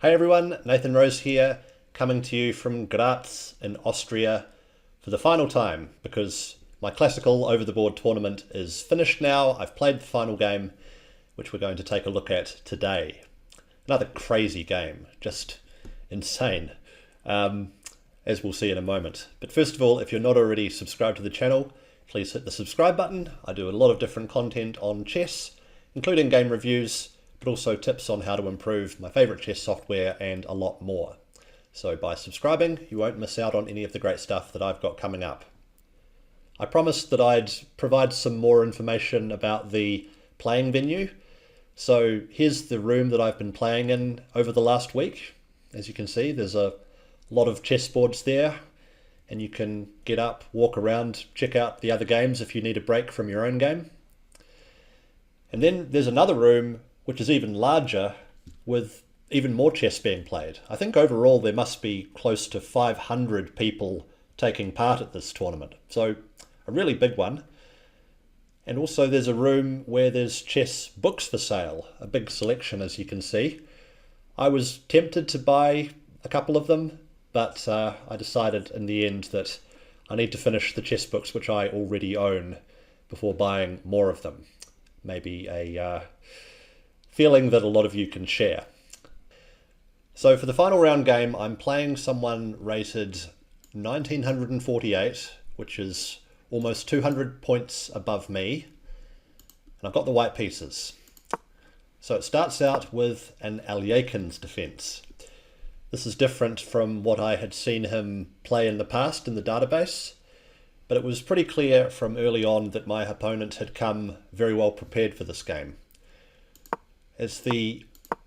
Hey everyone, Nathan Rose here, coming to you from Graz in Austria for the final time because my classical over-the-board tournament is finished now. I've played the final game, which we're going to take a look at today. Another crazy game, just insane, as we'll see in a moment. But first of all, if you're not already subscribed to the channel, please hit the subscribe button. I do a lot of different content on chess, including game reviews, but also tips on how to improve my favorite chess software and a lot more. So by subscribing, you won't miss out on any of the great stuff that I've got coming up. I promised that I'd provide some more information about the playing venue. So here's the room that I've been playing in over the last week. As you can see, there's a lot of chessboards there, and you can get up, walk around, check out the other games if you need a break from your own game. And then there's another room which is even larger, with even more chess being played. I think overall there must be close to 500 people taking part at this tournament. So a really big one. And also there's a room where there's chess books for sale, a big selection as you can see. I was tempted to buy a couple of them, but I decided in the end that I need to finish the chess books which I already own before buying more of them. Maybe a feeling that a lot of you can share. So for the final round game, I'm playing someone rated 1948, which is almost 200 points above me, and I've got the white pieces. So it starts out with an Alyakin's defense. This is different from what I had seen him play in the past in the database, but it was pretty clear from early on that my opponent had come very well prepared for this game. As the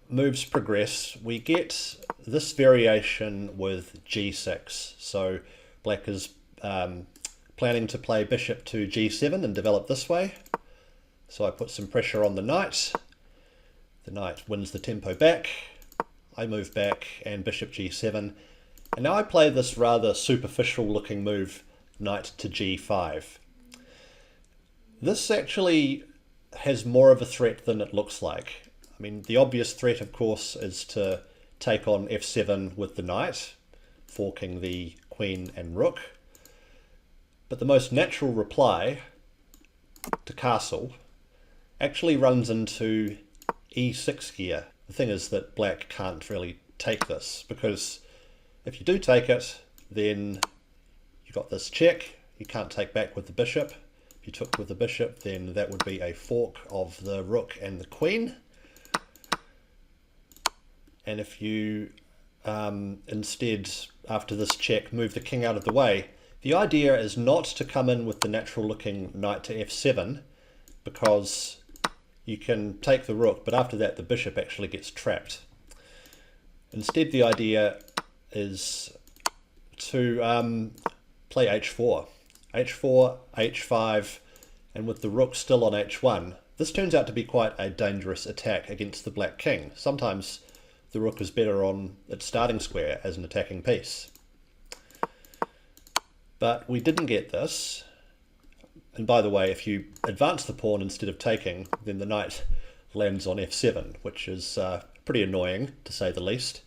moves progress, we get this variation with g6. So black is planning to play bishop to g7 and develop this way. So I put some pressure on the knight. The knight wins the tempo back. I move back and bishop g7. And now I play this rather superficial looking move, knight to g5. This actually has more of a threat than it looks like. I mean, the obvious threat, of course, is to take on f7 with the knight, forking the queen and rook. But the most natural reply to castle actually runs into e6 here. The thing is that black can't really take this, because if you do take it, then you've got this check. You can't take back with the bishop. If you took with the bishop, then that would be a fork of the rook and the queen. And if you instead, after this check, move the king out of the way, the idea is not to come in with the natural looking knight to f7, because you can take the rook, but after that the bishop actually gets trapped. Instead, the idea is to play h4. h4, h5, and with the rook still on h1, this turns out to be quite a dangerous attack against the black king. Sometimes the rook is better on its starting square as an attacking piece. But we didn't get this. And by the way, if you advance the pawn instead of taking, then the knight lands on f7, which is pretty annoying, to say the least.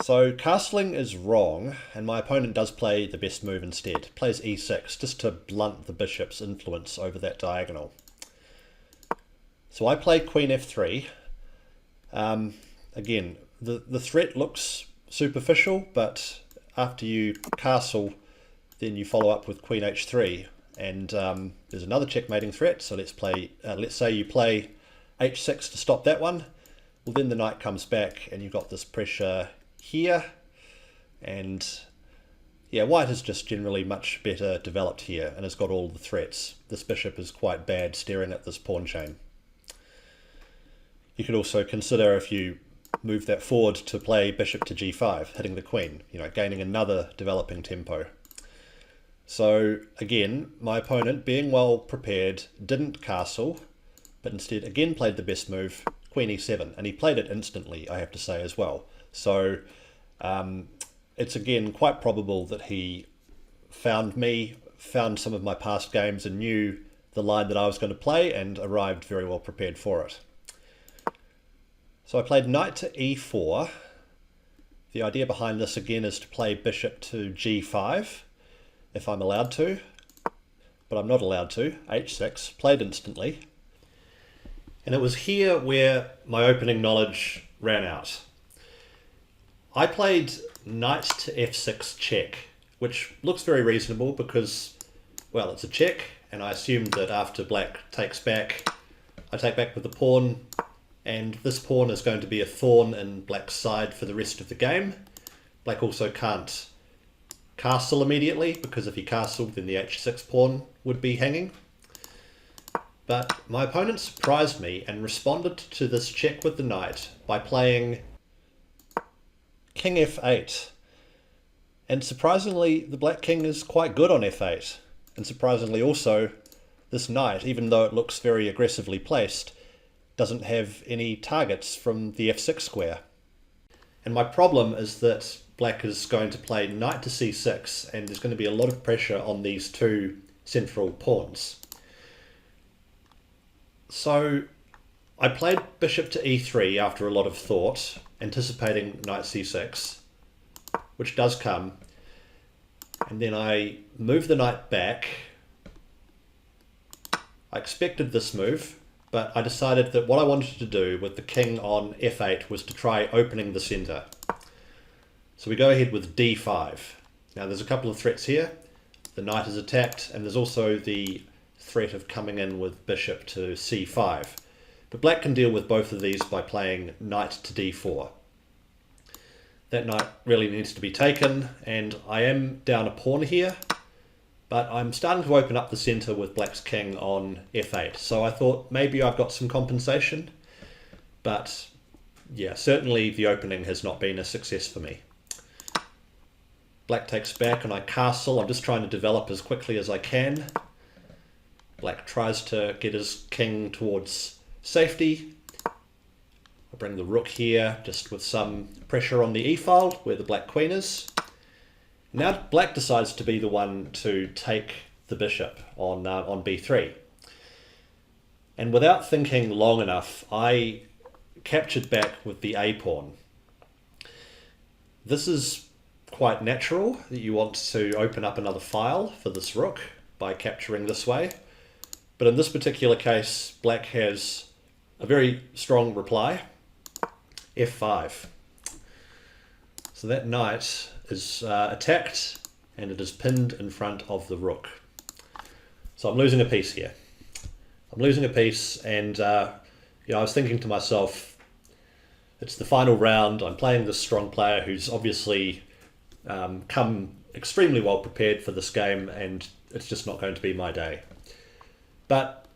So castling is wrong, and my opponent does play the best move instead. Plays e6, just to blunt the bishop's influence over that diagonal. So I play queen f3. Again, the threat looks superficial, but after you castle, then you follow up with queen h3, and there's another checkmating threat. So let's say you play h6 to stop that one. Well, then the knight comes back, and you've got this pressure here, and yeah, white is just generally much better developed here and has got all the threats. This bishop is quite bad staring at this pawn chain. You could also consider, if you move that forward, to play bishop to g5, hitting the queen, gaining another developing tempo. So again, my opponent, being well prepared, didn't castle, but instead again played the best move, queen e7, and he played it instantly, I have to say, as well. So it's again quite probable that he found some of my past games and knew the line that I was going to play and arrived very well prepared for it. So I played knight to e4. The idea behind this again is to play bishop to g5, if I'm allowed to, but I'm not allowed to. h6, played instantly. And it was here where my opening knowledge ran out. I played knight to f6 check, which looks very reasonable because, well, it's a check, and I assumed that after black takes back, I take back with the pawn, and this pawn is going to be a thorn in black's side for the rest of the game. Black also can't castle immediately, because if he castled, then the h6 pawn would be hanging. But my opponent surprised me and responded to this check with the knight by playing king f8. And surprisingly, the black king is quite good on f8. And surprisingly also, this knight, even though it looks very aggressively placed, doesn't have any targets from the f6 square. And my problem is that black is going to play knight to c6, and there's going to be a lot of pressure on these two central pawns. So I played bishop to e3 after a lot of thought, anticipating knight c6, which does come. And then I move the knight back. I expected this move, but I decided that what I wanted to do with the king on f8 was to try opening the center. So we go ahead with d5. Now there's a couple of threats here. The knight is attacked, and there's also the threat of coming in with bishop to c5. But black can deal with both of these by playing knight to d4. That knight really needs to be taken, and I am down a pawn here, but I'm starting to open up the center with black's king on f8. So I thought maybe I've got some compensation, but yeah, certainly the opening has not been a success for me. Black takes back and I castle. I'm just trying to develop as quickly as I can. Black tries to get his king towards safety. I bring the rook here just with some pressure on the e-file where the black queen is. Now black decides to be the one to take the bishop on b3. And without thinking long enough, I captured back with the a pawn. This is quite natural that you want to open up another file for this rook by capturing this way. But in this particular case, black has a very strong reply, f5. So that knight is attacked, and it is pinned in front of the rook. So I'm losing a piece here. I'm losing a piece, and I was thinking to myself, it's the final round. I'm playing this strong player who's obviously come extremely well prepared for this game, and it's just not going to be my day. But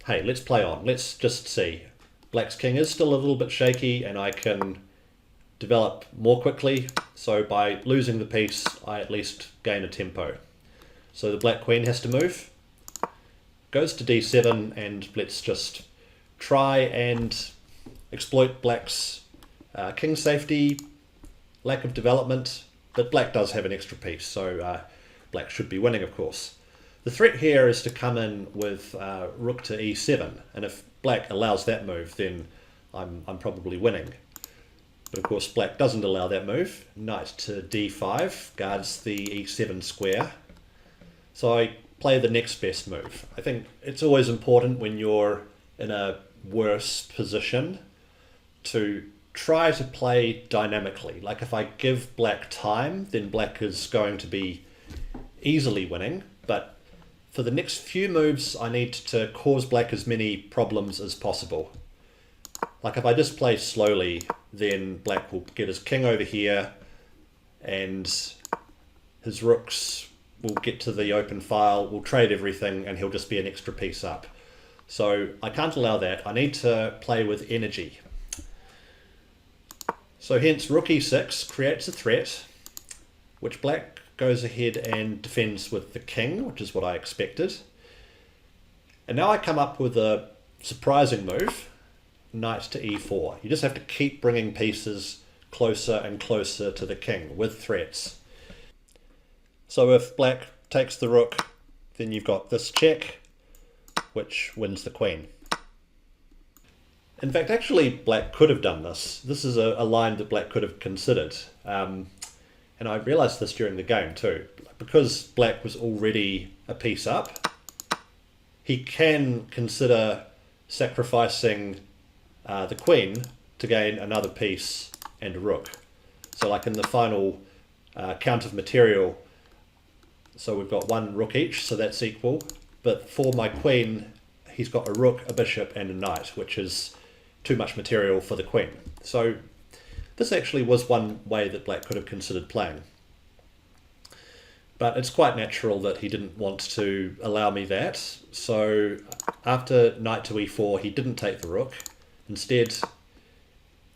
hey, let's play on. Let's just see. Black's king is still a little bit shaky, and I can develop more quickly. So by losing the piece, I at least gain a tempo. So the black queen has to move. Goes to d7, and let's just try and exploit black's king safety, lack of development. But black does have an extra piece, so black should be winning, of course. The threat here is to come in with rook to e7, and if black allows that move, then I'm probably winning. But of course black doesn't allow that move. Knight to d5 guards the e7 square. So I play the next best move. I think it's always important when you're in a worse position to try to play dynamically. Like if I give black time, then black is going to be easily winning. But for the next few moves, I need to cause black as many problems as possible. Like if I just play slowly, then black will get his king over here, and his rooks will get to the open file, will trade everything, and he'll just be an extra piece up. So I can't allow that. I need to play with energy. So hence rook e6 creates a threat, which black goes ahead and defends with the king, which is what I expected. And now I come up with a surprising move, knight to e4. You just have to keep bringing pieces closer and closer to the king with threats. So if black takes the rook, then you've got this check, which wins the queen. In fact, actually, black could have done this. This is a line that black could have considered. And I realised this during the game too. Because black was already a piece up, he can consider sacrificing the queen to gain another piece and a rook. So like in the final count of material, so we've got one rook each, so that's equal. But for my queen, he's got a rook, a bishop, and a knight, which is too much material for the queen. So this actually was one way that black could have considered playing. But it's quite natural that he didn't want to allow me that. So after knight to e4, he didn't take the rook. Instead,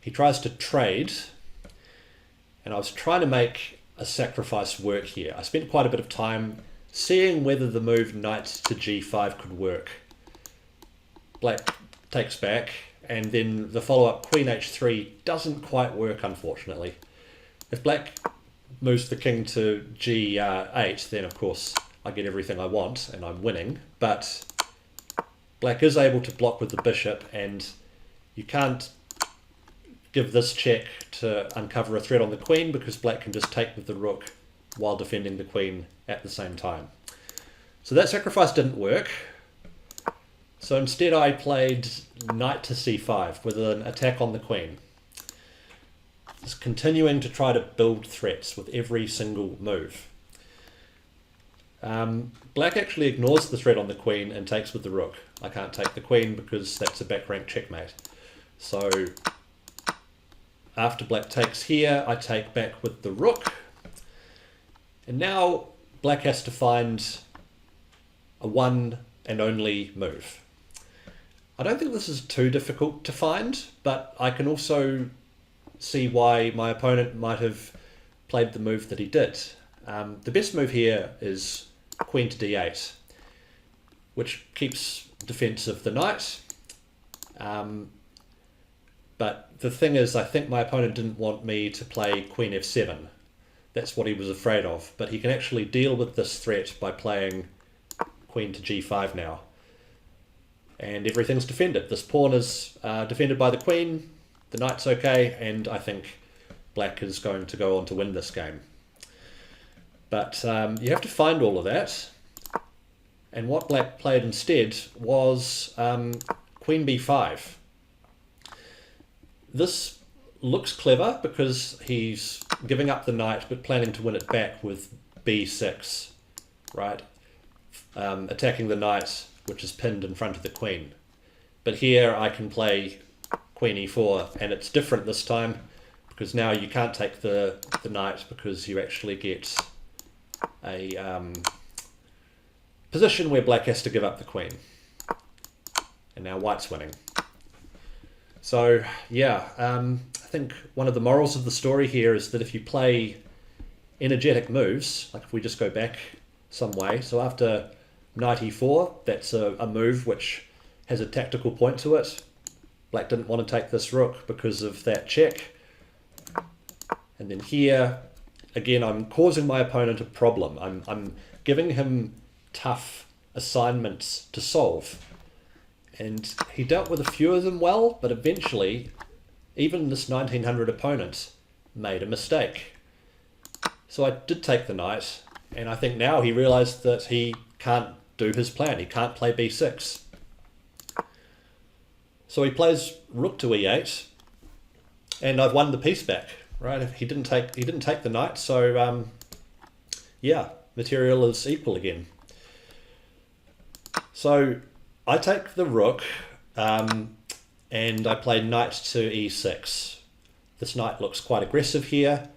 he tries to trade. And I was trying to make a sacrifice work here. I spent quite a bit of time seeing whether the move knight to g5 could work. Black takes back, and then the follow-up queen h3 doesn't quite work, unfortunately. If black moves the king to g8, then of course I get everything I want and I'm winning, but black is able to block with the bishop, and you can't give this check to uncover a threat on the queen because black can just take with the rook while defending the queen at the same time. So that sacrifice didn't work. So instead I played knight to c5 with an attack on the queen. Just continuing to try to build threats with every single move. Black actually ignores the threat on the queen and takes with the rook. I can't take the queen because that's a back rank checkmate. So after black takes here, I take back with the rook. And now black has to find a one and only move. I don't think this is too difficult to find, but I can also see why my opponent might have played the move that he did. The best move here is queen to d8, which keeps defense of the knight. But the thing is, I think my opponent didn't want me to play queen f7. That's what he was afraid of. But he can actually deal with this threat by playing queen to g5 now. And everything's defended. This pawn is defended by the queen, the knight's okay, and I think black is going to go on to win this game. But you have to find all of that. And what black played instead was queen b5. This looks clever because he's giving up the knight but planning to win it back with b6, right? Attacking the knight, which is pinned in front of the queen. But here I can play queen e4, and it's different this time because now you can't take the knight because you actually get a position where black has to give up the queen. And now white's winning. So yeah, I think one of the morals of the story here is that if you play energetic moves, like if we just go back some way, so after knight e4, that's a move which has a tactical point to it. Black didn't want to take this rook because of that check. And then here, again, I'm causing my opponent a problem. I'm giving him tough assignments to solve. And he dealt with a few of them well, but eventually, even this 1900 opponent made a mistake. So I did take the knight, and I think now he realized that he can't do his plan. He can't play b6. So he plays rook to e8, and I've won the piece back, right? He didn't take the knight, so yeah, material is equal again. So I take the rook, and I play knight to e6. This knight looks quite aggressive here,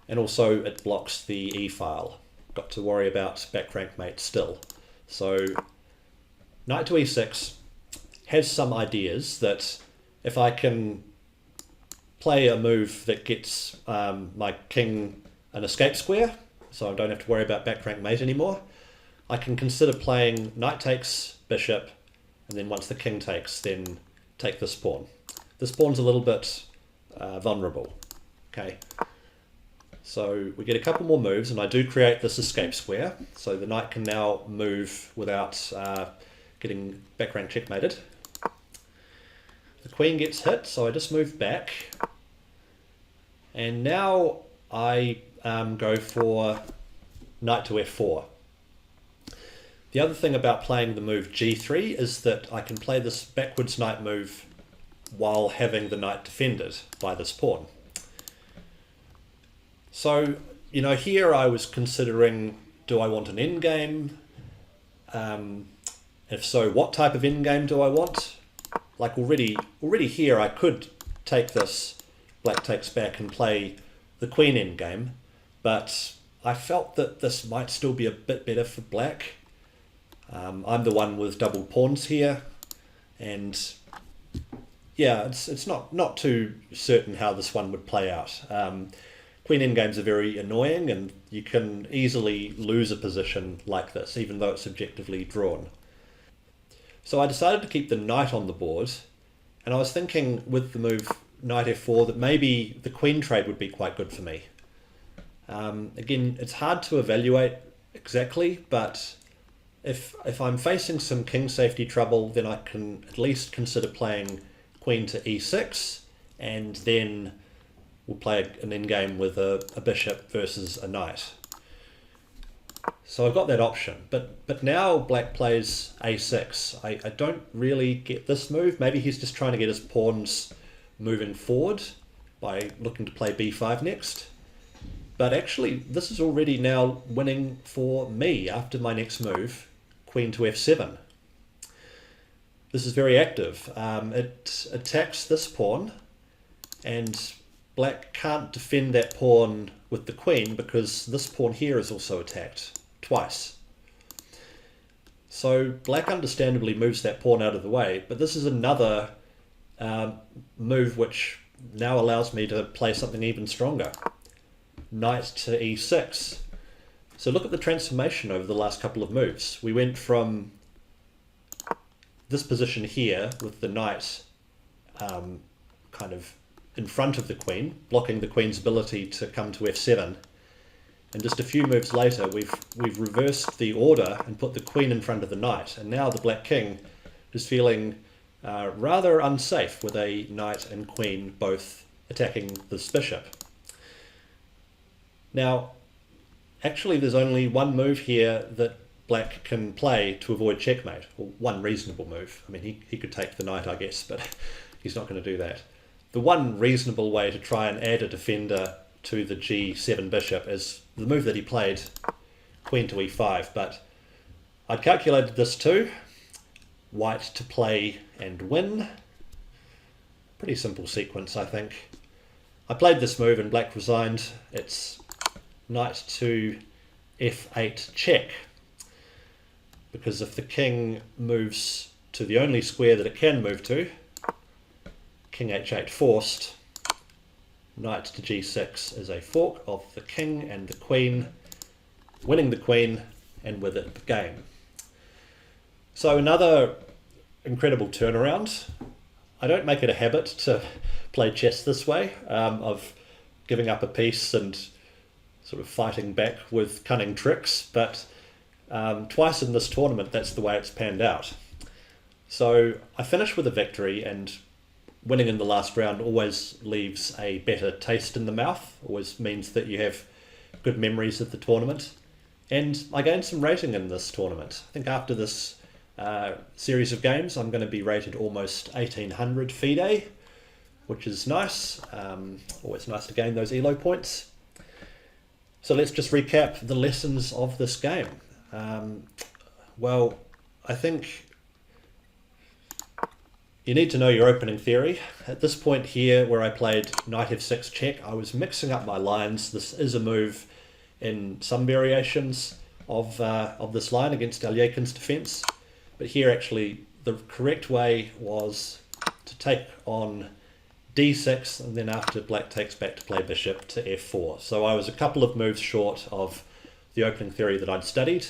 and also it blocks the e file. Got to worry about back rank mate still. So knight to e6 has some ideas that if I can play a move that gets my king an escape square, so I don't have to worry about back rank mate anymore, I can consider playing knight takes bishop, and then once the king takes, then take this pawn. This pawn's a little bit vulnerable. Okay, so we get a couple more moves, and I do create this escape square, so the knight can now move without getting back rank checkmated. the queen gets hit, so I just move back. And now I go for knight to f4. The other thing about playing the move g3 is that I can play this backwards knight move while having the knight defended by this pawn. So, you know, here I was considering, do I want an endgame? If so, what type of endgame do I want? Like already here I could take this, black takes back, and play the queen endgame, but I felt that this might still be a bit better for black. I'm the one with double pawns here, and yeah, it's not too certain how this one would play out. Queen endgames are very annoying, and you can easily lose a position like this, even though it's objectively drawn. So I decided to keep the knight on the board, and I was thinking with the move knight f4 that maybe the queen trade would be quite good for me. Again, it's hard to evaluate exactly, but if I'm facing some king safety trouble, then I can at least consider playing queen to e6, and then we'll play an endgame with a bishop versus a knight. So I've got that option, but now black plays a6. I don't really get this move. Maybe he's just trying to get his pawns moving forward by looking to play b5 next. But actually, this is already now winning for me after my next move, queen to f7. This is very active. It attacks this pawn, and black can't defend that pawn with the queen because this pawn here is also attacked twice. So black understandably moves that pawn out of the way, but this is another move which now allows me to play something even stronger. Knight to e6. So look at the transformation over the last couple of moves. We went from this position here with the knight kind of in front of the queen, blocking the queen's ability to come to f7. And just a few moves later, we've reversed the order and put the queen in front of the knight. And now the black king is feeling rather unsafe with a knight and queen both attacking this bishop. Now, actually there's only one move here that black can play to avoid checkmate, or one reasonable move. I mean, he could take the knight, I guess, but he's not going to do that. The one reasonable way to try and add a defender to the g7 bishop is the move that he played, queen to e5, but I'd calculated this too. White to play and win. Pretty simple sequence, I think. I played this move and black resigned. It's knight to f8 check, because if the king moves to the only square that it can move to, king h8 forced, knight to g6 is a fork of the king and the queen, winning the queen, and with it the game. So another incredible turnaround. I don't make it a habit to play chess this way, of giving up a piece and sort of fighting back with cunning tricks, but twice in this tournament that's the way it's panned out. So I finished with a victory, and winning in the last round always leaves a better taste in the mouth, always means that you have good memories of the tournament. And I gained some rating in this tournament. I think after this series of games I'm going to be rated almost 1800 FIDE, which is nice. Always nice to gain those ELO points. So let's just recap the lessons of this game. Well, I think you need to know your opening theory. At this point here, where I played knight f6 check, I was mixing up my lines. This is a move in some variations of this line against Alyekin's defense. But here actually the correct way was to take on d6, and then after black takes back to play bishop to f4. So I was a couple of moves short of the opening theory that I'd studied,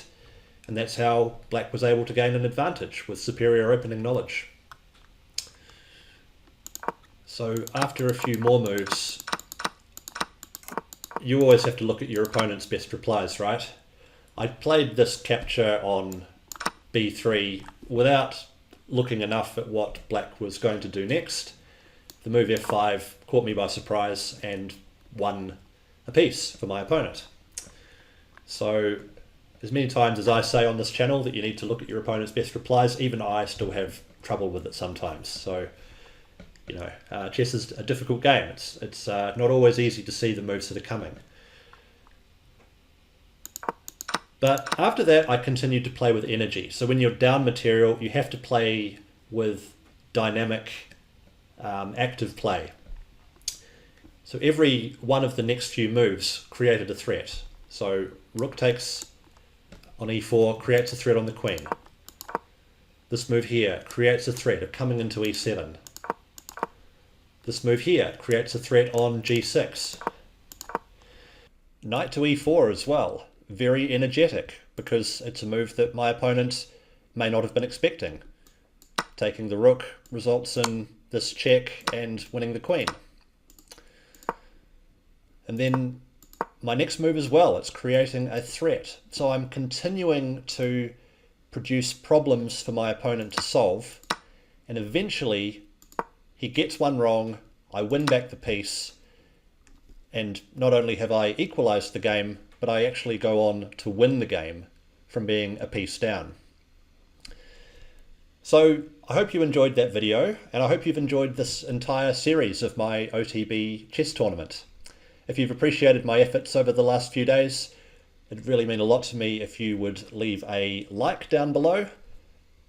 and that's how black was able to gain an advantage with superior opening knowledge. So after a few more moves, you always have to look at your opponent's best replies, right? I played this capture on b3 without looking enough at what black was going to do next. The move f5 caught me by surprise and won a piece for my opponent. So as many times as I say on this channel that you need to look at your opponent's best replies, even I still have trouble with it sometimes. So, you know, chess is a difficult game. It's not always easy to see the moves that are coming. But after that, I continued to play with energy. So when you're down material, you have to play with dynamic, active play. So every one of the next few moves created a threat. So rook takes on e4, creates a threat on the queen. This move here creates a threat of coming into e7. This move here creates a threat on g6. Knight to e4 as well. Very energetic, because it's a move that my opponent may not have been expecting. Taking the rook results in this check and winning the queen. And then my next move as well, it's creating a threat. So I'm continuing to produce problems for my opponent to solve, and eventually he gets one wrong, I win back the piece, and not only have I equalized the game, but I actually go on to win the game from being a piece down. So I hope you enjoyed that video, and I hope you've enjoyed this entire series of my OTB chess tournament. If you've appreciated my efforts over the last few days, it'd really mean a lot to me if you would leave a like down below,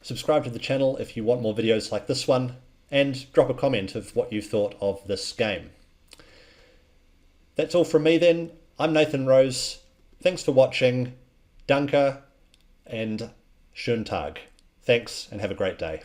subscribe to the channel if you want more videos like this one, and drop a comment of what you thought of this game. That's all from me then. I'm Nathan Rose. Thanks for watching. Danke and schönen Tag. Thanks and have a great day.